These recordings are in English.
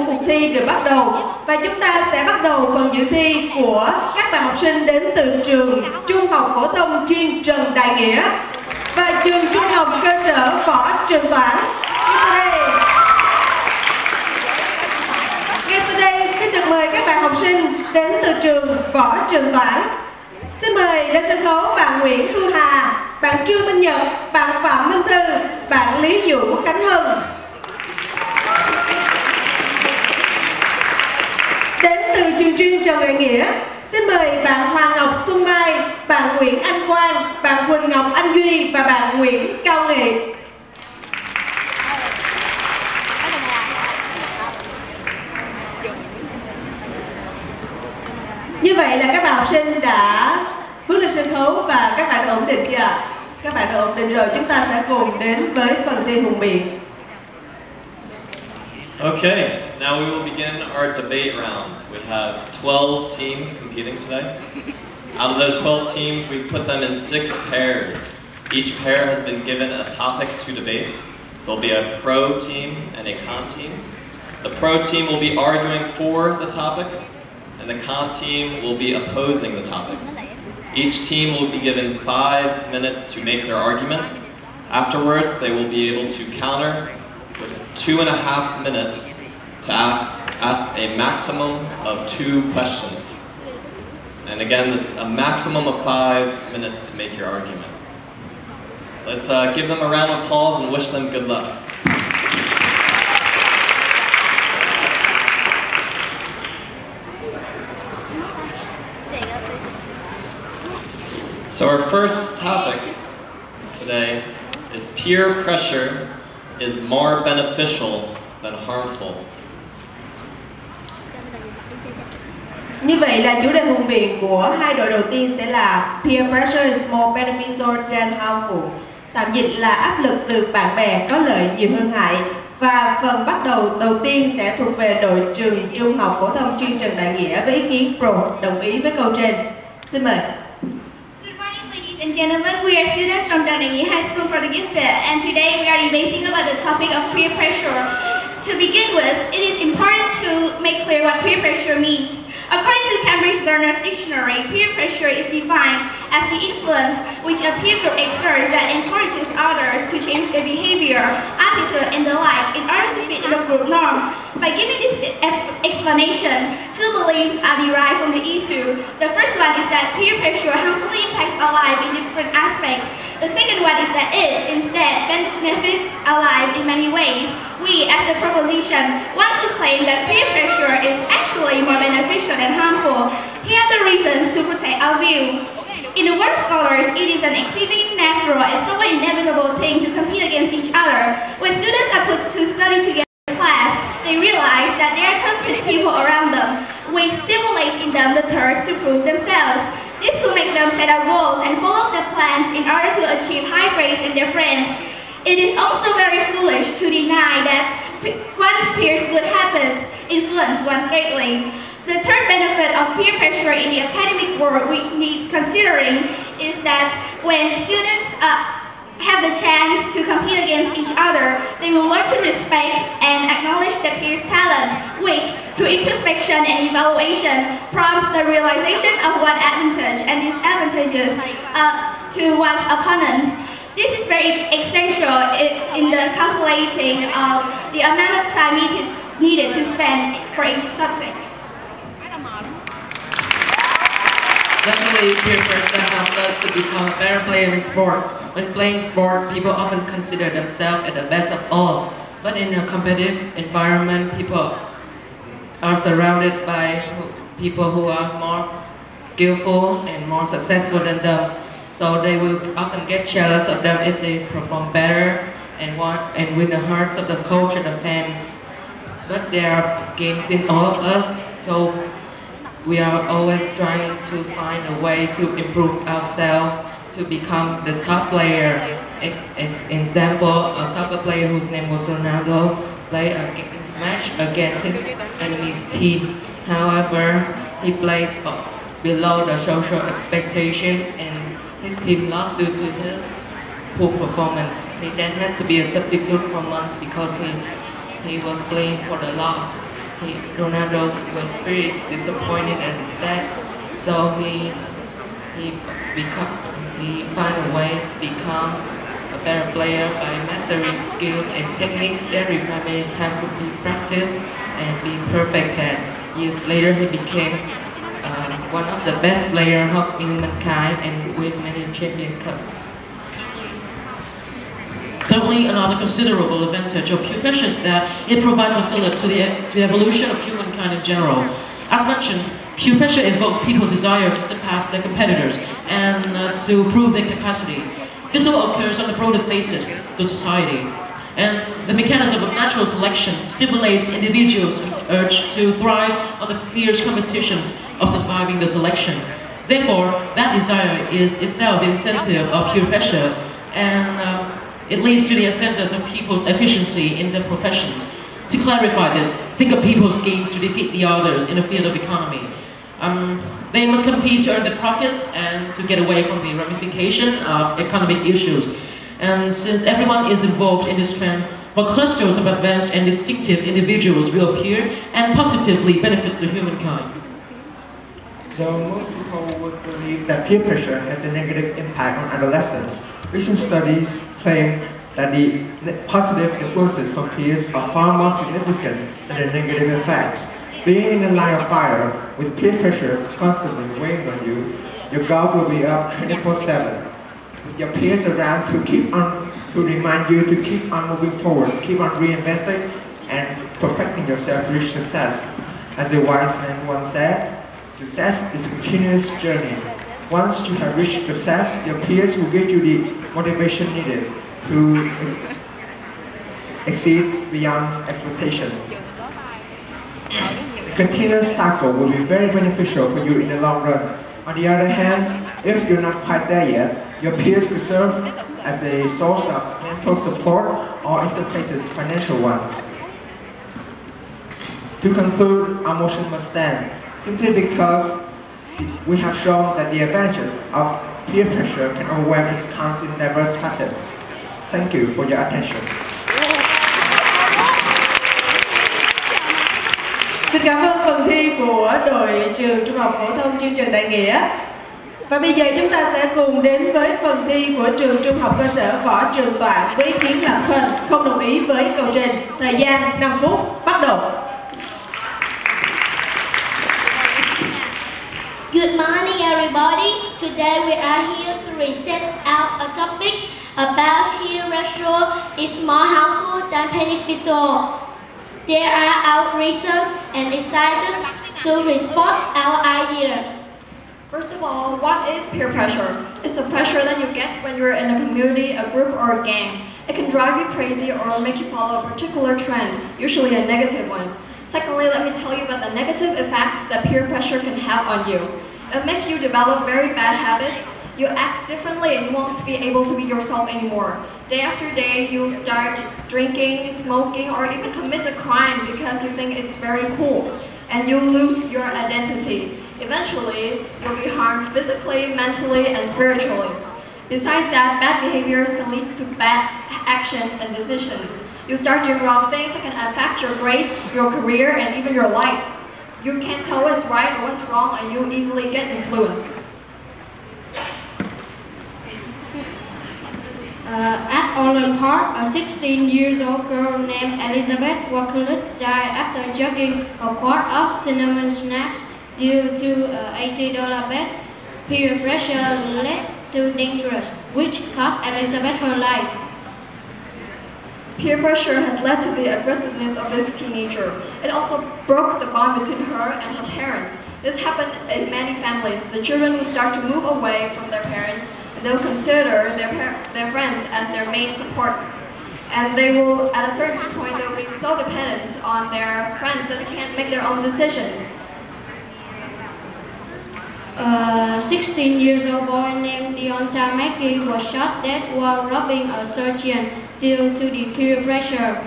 của cuộc thi được bắt đầu. Và chúng ta sẽ bắt đầu phần dự thi của các bạn học sinh đến từ trường Trung học phổ thông chuyên Trần Đại Nghĩa và trường Trung học cơ sở Võ Trường Toản. Ngay sau đây xin được mời các bạn học sinh đến từ trường Võ Trường Toản. Xin mời lên sân khấu bạn Nguyễn Thu Hà, bạn Trương Minh Nhật, bạn Phạm Minh Thư, bạn Lý Vũ Khánh Hưng. Đến từ trường chuyên Trần Đại Nghĩa, xin mời bạn Hoàng Ngọc Xuân Mai, bạn Nguyễn Anh Quang, bạn Quỳnh Ngọc Anh Duy và bạn Nguyễn Cao Nghị. Như vậy là các bạn học sinh đã bước lên sân khấu và các bạn đã ổn định chưa? Các bạn đã ổn định rồi, chúng ta sẽ cùng đến với phần thi hùng biện. Okay, now we will begin our debate round. We have 12 teams competing today. Out of those 12 teams, we put them in 6 pairs. Each pair has been given a topic to debate. There'll be a pro team and a con team. The pro team will be arguing for the topic, and the con team will be opposing the topic. Each team will be given 5 minutes to make their argument. Afterwards, they will be able to counter with 2.5 minutes to ask a maximum of 2 questions. And again, it's a maximum of 5 minutes to make your argument. Let's give them a round of applause and wish them good luck. So our first topic today is peer pressure is more beneficial than harmful. Như vậy là chủ đề hùng biện của hai đội đầu tiên sẽ là peer pressure is more beneficial than harmful. Tạm dịch là áp lực từ bạn bè có lợi nhiều hơn hại. Và phần bắt đầu tiên sẽ thuộc về đội trường Trung học phổ thông chuyên Trần Đại Nghĩa với ý kiến pro đồng ý với câu trên. Xin mời. Ladies and gentlemen, we are students from Trần Đại Nghĩa High School for the Gifted, and today we are debating about the topic of peer pressure. To begin with, it is important to make clear what peer pressure means. According to Cambridge Learner's Dictionary, peer pressure is defined as the influence which a peer group exerts that encourages others to change their behavior, attitude, and the like in order to fit in a group norm. By giving this explanation, 2 beliefs are derived from the issue. The first one is that peer pressure harmfully impacts our life in different aspects. The second one is that it, instead, benefits our life in many ways. We, as a proposition, want to claim that peer pressure is actually more beneficial than harmful. Here are the reasons to protect our view. In the word scholars, it is an exceedingly natural and somewhat inevitable thing to compete against each other. When students are put to study together in class, they realize that there are talented people around them, which stimulates in them the thirst to prove themselves. This will make them set up goals and follow their plans in order to achieve high praise in their friends. It is also very foolish to deny that one's peers' good habits influence one greatly. The third benefit of peer pressure in the academic world we need considering is that when students have the chance to compete against each other, they will learn to respect and acknowledge their peers' talents, which, through introspection and evaluation, prompts the realization of one's advantage and disadvantages to one's opponents. This is very essential in the calculating of the amount of time needed to spend for each subject. Definitely, peer pressure helps us to become a better player in sports. When playing sport, people often consider themselves as the best of all. But in a competitive environment, people are surrounded by people who are more skillful and more successful than them. So they will often get jealous of them if they perform better and win the hearts of the coach and the fans. But there are games in all of us, so we are always trying to find a way to improve ourselves to become the top player. Example, a soccer player whose name was Ronaldo played a match against his enemy's team. However, he plays below the social expectation and his team lost due to his poor performance. He then has to be a substitute for months because he was blamed for the loss. Ronaldo was very disappointed and sad, so he found a way to become a better player by mastering skills and techniques that require many time to be practiced and be perfect at. Years later, he became one of the best players of humankind and with many champion cups. Thirdly, another considerable advantage of peer pressure is that it provides a fillip to the evolution of humankind in general. As mentioned, peer pressure evokes people's desire to surpass their competitors and to prove their capacity. This all occurs on the broader faces of the society. And the mechanism of natural selection stimulates individuals' urge to thrive on the fierce competitions of surviving the selection. Therefore, that desire is itself the incentive of peer pressure, and it leads to the ascendance of people's efficiency in their professions. To clarify this, think of people's schemes to defeat the others in the field of economy. They must compete to earn the profits and to get away from the ramification of economic issues. And since everyone is involved in this trend, what clusters of advanced and distinctive individuals will appear and positively benefits the humankind. Though most people would believe that peer pressure has a negative impact on adolescents, recent studies claim that the positive influences from peers are far more significant than the negative effects. Being in the line of fire with peer pressure constantly weighing on you, your guard will be up 24/7. With your peers around to remind you to keep on moving forward, keep on reinventing and perfecting yourself to reach success. As the wise man once said, success is a continuous journey. Once you have reached success, your peers will give you the motivation needed to exceed beyond expectation. The continuous cycle will be very beneficial for you in the long run. On the other hand, if you're not quite there yet, your peers will serve as a source of mental support or in some cases financial ones. To conclude, our motion must stand, simply because we have shown that the advantages of peer pressure can overwhelm its cons in diverse facets. Thank you for your attention. Xin cảm ơn phần thi của đội trường Trung học phổ thông chuyên Trần Đại Nghĩa. Và bây giờ chúng ta sẽ cùng đến với phần thi của trường Trung học cơ sở Võ Trường Toản với ý kiến là không đồng ý với câu trên. Thời gian 5 phút, bắt đầu. Good morning, everybody. Today we are here to reset out a topic about peer pressure is more harmful than beneficial. There are our reasons and excited to respond our idea. First of all, what is peer pressure? It's the pressure that you get when you're in a community, a group, or a gang. It can drive you crazy or make you follow a particular trend, usually a negative one. Secondly, let me tell you about the negative effects that peer pressure can have on you. It makes you develop very bad habits. You act differently and you won't be able to be yourself anymore. Day after day, you start drinking, smoking, or even commit a crime because you think it's very cool. And you lose your identity. Eventually, you'll be harmed physically, mentally, and spiritually. Besides that, bad behaviors can lead to bad actions and decisions. You start doing wrong things that can affect your grades, your career, and even your life. You can't tell what's right or what's wrong, and you easily get influenced. At Orland Park, a 16-year-old girl named Elizabeth Walker died after jugging a quart of cinnamon snacks due to an $80 bet. Peer pressure led to dangerous, which cost Elizabeth her life. Peer pressure has led to the aggressiveness of this teenager. It also broke the bond between her and her parents. This happened in many families. The children will start to move away from their parents, and they'll consider their friends as their main support. And they will, at a certain point, they'll be so dependent on their friends that they can't make their own decisions. A 16-year-old boy named Deonta Mackey was shot dead while robbing a surgeon due to the peer pressure.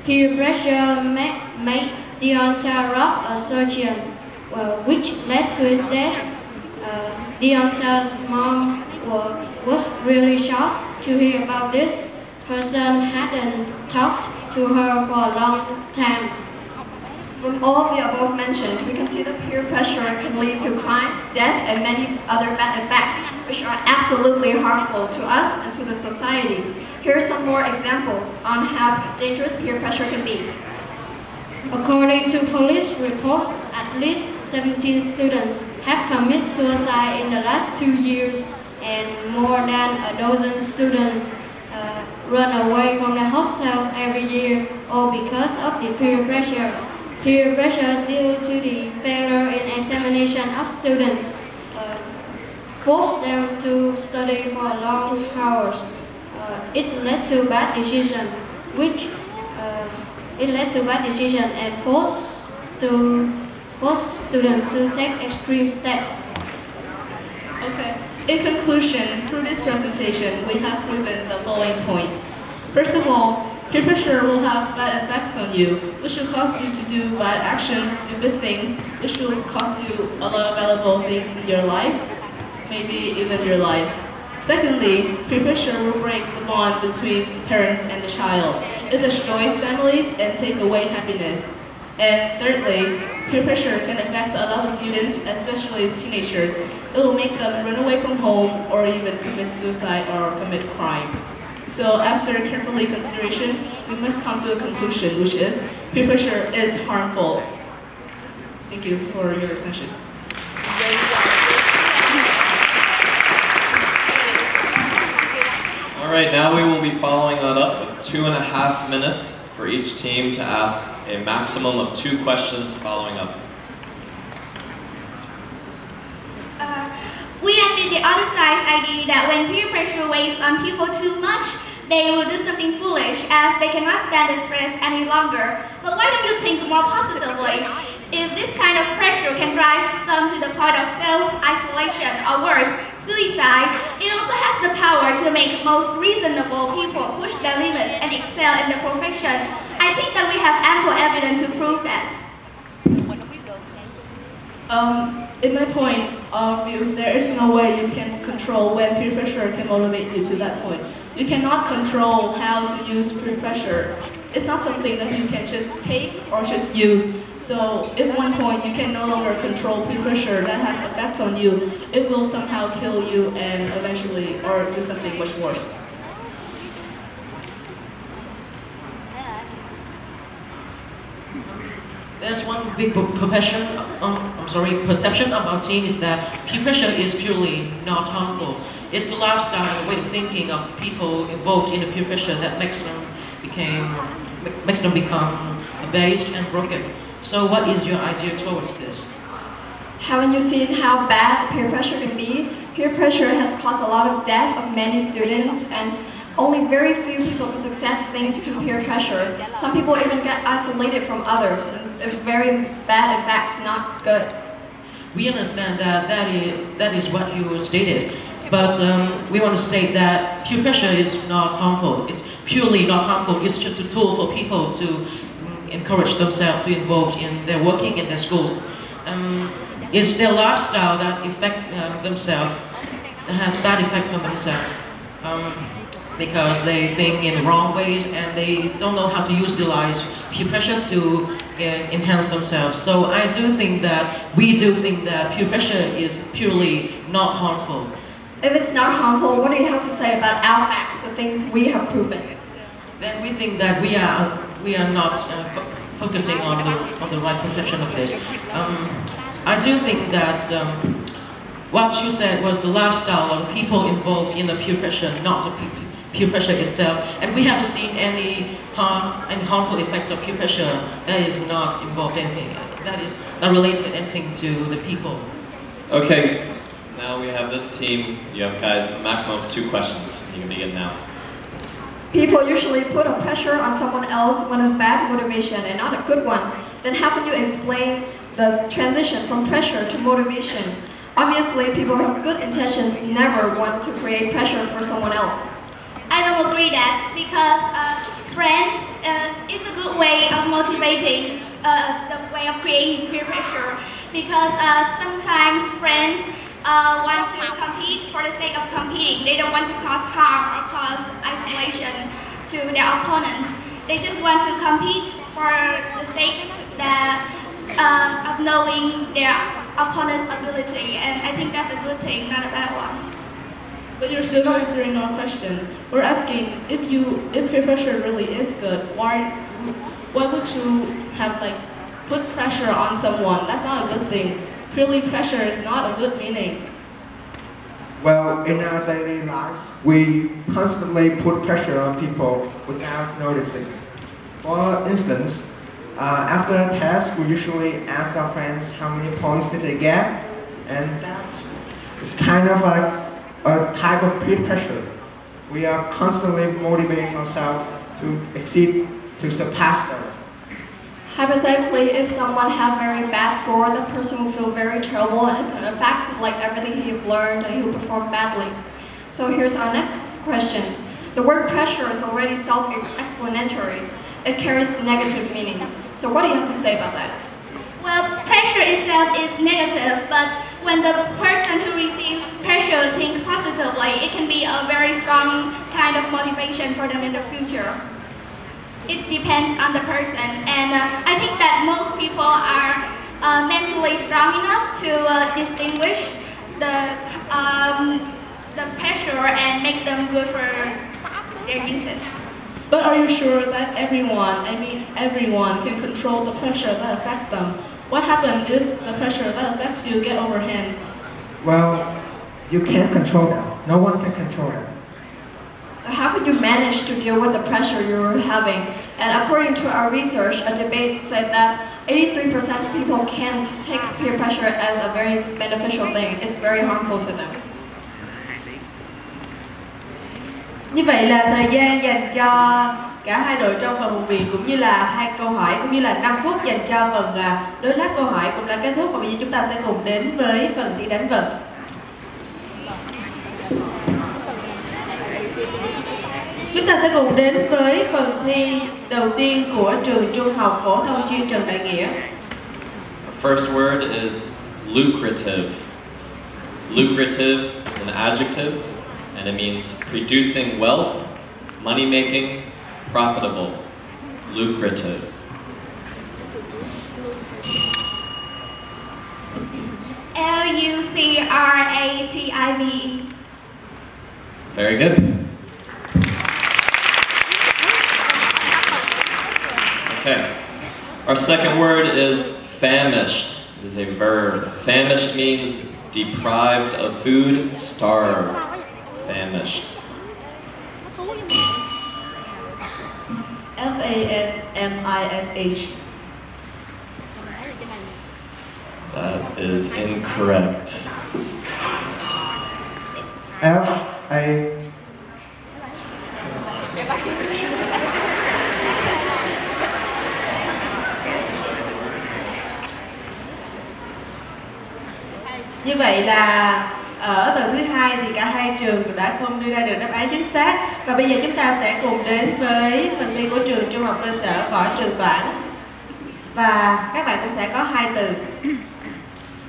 Peer pressure made Deonta rob a surgeon, which led to his death. Deonta's mom was really shocked to hear about this. Her son hadn't talked to her for a long time. From all of the above mentioned, we can see that peer pressure can lead to crime, death, and many other bad effects, which are absolutely harmful to us and to the society. Here are some more examples on how dangerous peer pressure can be. According to police reports, at least 17 students have committed suicide in the last 2 years, and more than a dozen students run away from the hostels every year, all because of the peer pressure. Peer pressure due to the failure in examination of students forced them to study for long hours. It led to bad decisions, and forced students to take extreme steps. Okay. In conclusion, through this presentation, we have proven the following points. First of all, peer pressure will have bad effects on you, which will cause you to do bad actions, stupid things, which will cost you a lot of valuable things in your life, maybe even your life. Secondly, peer pressure will break the bond between parents and the child. It destroys families and takes away happiness. And thirdly, peer pressure can affect a lot of students, especially teenagers. It will make them run away from home or even commit suicide or commit crime. So after carefully consideration, we must come to a conclusion, which is peer pressure is harmful. Thank you for your attention. All right, now we will be following that up with 2.5 minutes for each team to ask a maximum of 2 questions following up. We admit the other side's idea that when peer pressure weighs on people too much, they will do something foolish as they cannot stand the stress any longer. But why don't you think more positively? If this kind of pressure can drive some to the point of self-isolation or worse, suicide, it also has the power to make most reasonable people push their limits and excel in the profession. I think that we have ample evidence to prove that. In my point of view, there is no way you can control when peer pressure can motivate you to that point. You cannot control how to use peer pressure. It's not something that you can just take or just use. So at one point you can no longer control peer pressure that has effect on you. It will somehow kill you and eventually or do something much worse. There's one big perception of our team is that peer pressure is purely not harmful. It's a lifestyle, a way of thinking of people involved in the peer pressure that makes them become abased and broken. So what is your idea towards this? Haven't you seen how bad peer pressure can be? Peer pressure has caused a lot of death of many students, and only very few people can succeed thanks to peer pressure. Some people even get isolated from others, and it's very bad effects, not good. We understand that that is what you stated, but we want to state that peer pressure is not harmful. It's purely not harmful. It's just a tool for people to encourage themselves to involve in their working in their schools. It's their lifestyle that affects themselves, that has bad effects on themselves, because they think in the wrong ways and they don't know how to utilize peer pressure to enhance themselves. So we do think that peer pressure is purely not harmful. If it's not harmful, what do you have to say about our facts, the things we have proven? Then we think that we are not focusing on the right perception of this. I do think that what you said was the lifestyle of people involved in the peer pressure, not the peer pressure itself. And we haven't seen any harmful effects of peer pressure that is not involved anything, that is not related anything to the people. Okay, now we have this team. You have guys a maximum of 2 questions. You can begin now. People usually put a pressure on someone else when a bad motivation and not a good one. Then how can you explain the transition from pressure to motivation? Obviously, people who have good intentions never want to create pressure for someone else. I don't agree that because friends is a good way of motivating the way of creating peer pressure, because sometimes friends want to compete for the sake of competing. They don't want to cause harm or cause isolation to their opponents. They just want to compete for for the sake that of knowing their opponent's ability, and I think that's a good thing, not a bad one. But you're still not answering our question. We're asking if peer pressure really is good, why would you have like put pressure on someone? That's not a good thing. Purely pressure is not a good meaning. Well, in our daily lives, we constantly put pressure on people without noticing. For instance, after a test, we usually ask our friends how many points did they get, and it's kind of like a type of peer pressure. We are constantly motivating ourselves to exceed, to surpass them. Hypothetically, if someone has very bad score, the person will feel very terrible and it affects like everything he's learned and he'll perform badly. So here's our next question. The word pressure is already self-explanatory. It carries negative meaning. So what do you have to say about that? Well, pressure itself is negative, but when the person who receives pressure thinks positively, it can be a very strong kind of motivation for them in the future. It depends on the person, and I think that most people are mentally strong enough to distinguish the pressure and make them good for their uses. But are you sure that everyone can control the pressure that affects them? What happens if the pressure that affects you get overhand? Well, you can't control them. No one can control them. So how could you manage to deal with the pressure you're having? And according to our research, a debate said that 83% of people can't take peer pressure as a very beneficial thing. It's very harmful to them. Như vậy là thời gian dành cho cả hai đội trong phần vùng miền cũng như là hai câu hỏi cũng như là 5 phút dành cho phần đối đáp câu hỏi cũng đã kết thúc, và bây giờ chúng ta sẽ cùng đến với phần thi đánh vần. Chúng ta sẽ cùng đến với phần thi đầu tiên của trường Trung học phổ thông chuyên Trần Đại Nghĩa. The first word is lucrative. Lucrative is an adjective, and it means producing wealth, money making, profitable. Lucrative. Lucrative. Very good. Okay. Our second word is famished. It is a verb. Famished means deprived of food, starved. Famished. F-A-M-I-S-H. That is incorrect. F-A... Như vậy là ở tầng thứ hai thì cả hai trường đã không đưa ra được đáp án chính xác, và bây giờ chúng ta sẽ cùng đến với phần thi của trường Trung học cơ sở Võ Trường Toản, và các bạn cũng sẽ có 2 từ.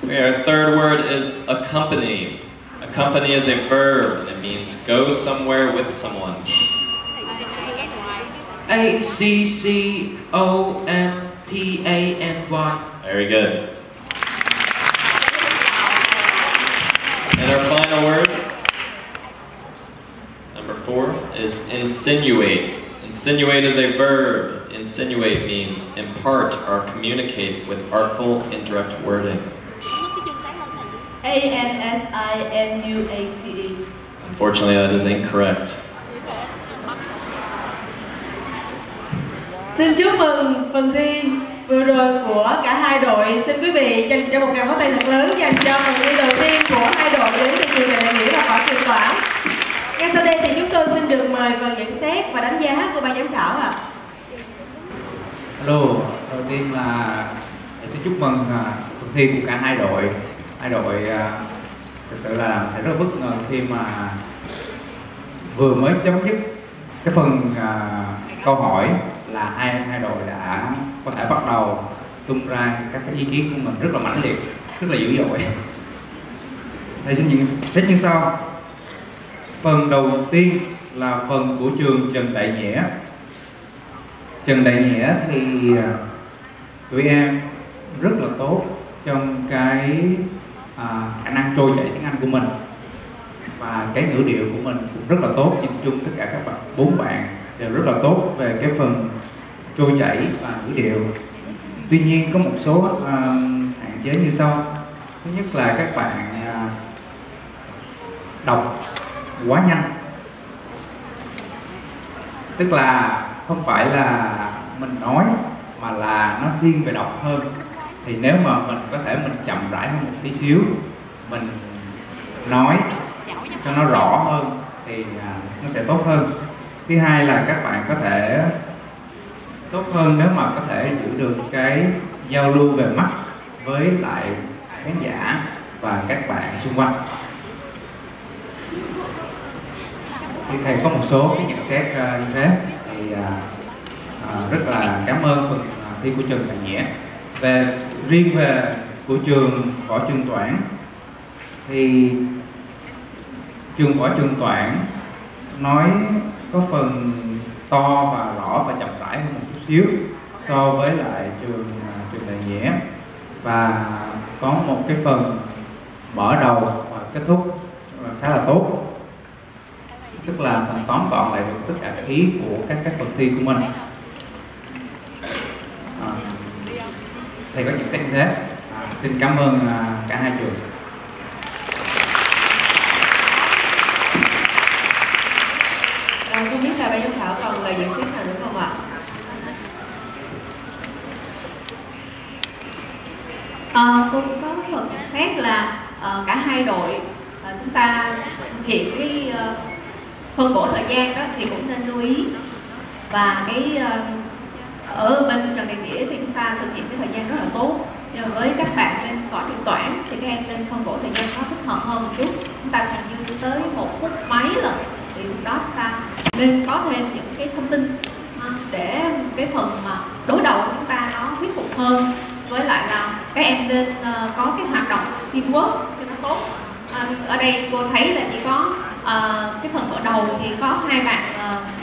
Our third word is accompany. Accompany is a verb. It means go somewhere with someone. A-C-C-O-M-P-A-N-Y. Very good. And our final word, number 4, is insinuate. Insinuate is a verb. Insinuate means impart or communicate with artful, indirect wording. A-N-S-I-N-U-A-T-E. Unfortunately, that is incorrect. Xin chúc mừng phần thi vừa rồi của cả hai đội. Xin quý vị dành cho một tràng pháo tay thật lớn dành cho phần thi đầu tiên của hai đội đến từ trường Đại Nghĩa và Võ Trường Toản. Ngay sau đây thì chúng tôi xin được mời phần nhận xét và đánh giá của ban giám khảo ạ. Hello, đầu tiên là xin chúc mừng phần thi của cả hai đội. Hai đội thực sự là phải rất bất ngờ khi mà vừa mới chấm dứt cái phần câu hỏi là hai đội đã có thể bắt đầu tung ra các cái ý kiến của mình rất là mãnh liệt, rất là dữ dội. Thầy xin nhận xét như sau. Phần đầu tiên là phần của trường Trần Đại Nghĩa. Trần Đại Nghĩa thì tụi em rất là tốt trong cái khả năng trôi chảy tiếng Anh của mình, và cái ngữ điệu của mình cũng rất là tốt. Nhìn chung tất cả các bạn 4 bạn đều rất là tốt về cái phần trôi chảy và ngữ điệu. Tuy nhiên có một số hạn chế như sau. Thứ nhất là các bạn đọc quá nhanh, tức là không phải là mình nói mà là nó thiên về đọc hơn. Thì nếu mà mình có thể mình chậm rãi hơn một tí xíu, mình nói cho nó rõ hơn thì nó sẽ tốt hơn. Thứ hai là các bạn có thể tốt hơn nếu mà có thể giữ được cái giao lưu về mắt với lại khán giả và các bạn xung quanh. Thì thầy có một số cái nhận xét như thế thì rất là cảm ơn phần thi của Trần Đại Nghĩa. Riêng về của trường Võ Trường Toản thì trường Võ Trường Toản nói có phần to và rõ và chậm rãi hơn một chút xíu so với lại trường Đại Nghĩa, và có một cái phần mở đầu và kết thúc khá là tốt, tức là mình tóm gọn lại được tất cả các ý của các phần thi của mình. Thầy có những cái như thế. Xin cảm ơn cả hai trường. Không biết là ban giám khảo còn lời nhận xét nào nữa không ạ? Tôi có một phép là cả hai đội chúng ta thực hiện cái phân bổ thời gian đó thì cũng nên lưu ý, và cái ở bên Trần Đại Nghĩa thì chúng ta thực hiện cái thời gian rất là tốt, nhưng với các bạn trên Võ Trường Toản thì các em nên phân bổ thời gian nó thích hợp hơn một chút. Chúng ta cần như tới 1 phút mấy lần thì lúc đó chúng ta nên có thêm những cái thông tin để cái phần mà đối đầu của chúng ta nó thuyết phục hơn. Với lại là các em nên có cái hoạt động teamwork cho nó tốt. Ở đây cô thấy là chỉ có cái phần mở đầu thì có 2 bạn,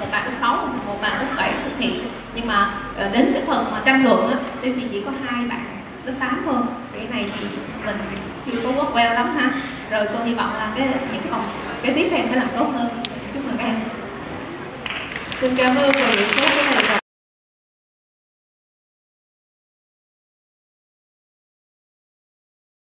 một bạn lớp 6 và một bạn lớp 7 thực hiện, nhưng mà đến cái phần mà tranh luận thì chỉ có 2 bạn lớp 8 thôi. Cái này thì mình chưa có work well lắm ha. Rồi tôi hy vọng là những phòng cái tiếp theo sẽ làm tốt hơn. Chúc mừng các em. Xin cảm ơn và những số của thầy.